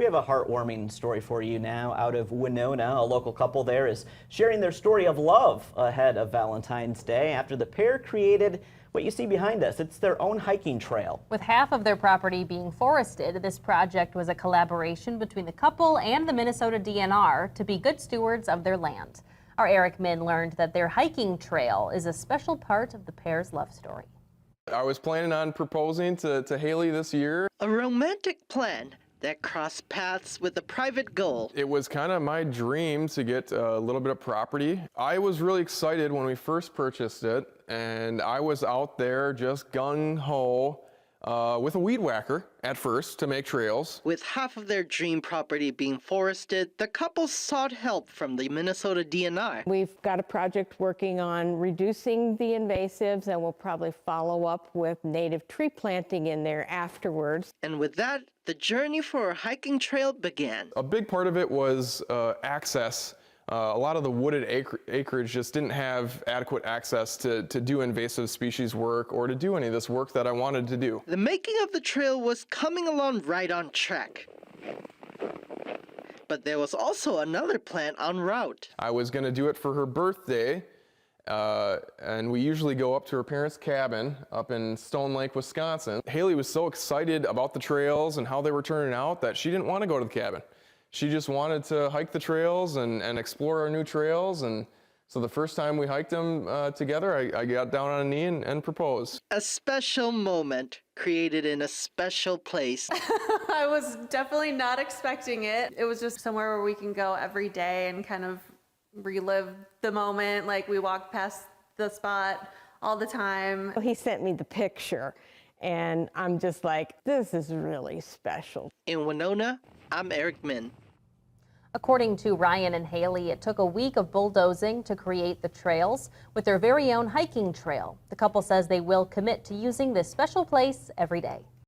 We have a heartwarming story for you now out of Winona. A local couple there is sharing their story of love ahead of Valentine's Day after the pair created what you see behind us. It's their own hiking trail. With half of their property being forested, this project was a collaboration between the couple and the Minnesota DNR to be good stewards of their land. Our Eric Min learned that their hiking trail is a special part of the pair's love story. I was planning on proposing to Haley this year. A romantic plan that crossed paths with a private goal. It was kind of my dream to get a little bit of property. I was really excited when we first purchased it, and I was out there just gung-ho with a weed whacker at first to make trails. With half of their dream property being forested, the couple sought help from the Minnesota DNR. We've got a project working on reducing the invasives, and we'll probably follow up with native tree planting in there afterwards. And with that, the journey for a hiking trail began. A big part of it was access. A lot of the wooded acreage just didn't have adequate access to do invasive species work or to do any of this work that I wanted to do. The making of the trail was coming along right on track. But there was also another plan en route. I was going to do it for her birthday, and we usually go up to her parents' cabin up in Stone Lake, Wisconsin. Haley was so excited about the trails and how they were turning out that she didn't want to go to the cabin. She just wanted to hike the trails and explore our new trails, and so the first time we hiked them together, I got down on a knee and proposed. A special moment created in a special place. I was definitely not expecting it. It was just somewhere where we can go every day and kind of relive the moment. Like, we walked past the spot all the time. He sent me the picture, and I'm just like, this is really special. In Winona, I'm Eric Min. According to Ryan and Haley, it took a week of bulldozing to create the trails with their very own hiking trail. The couple says they will commit to using this special place every day.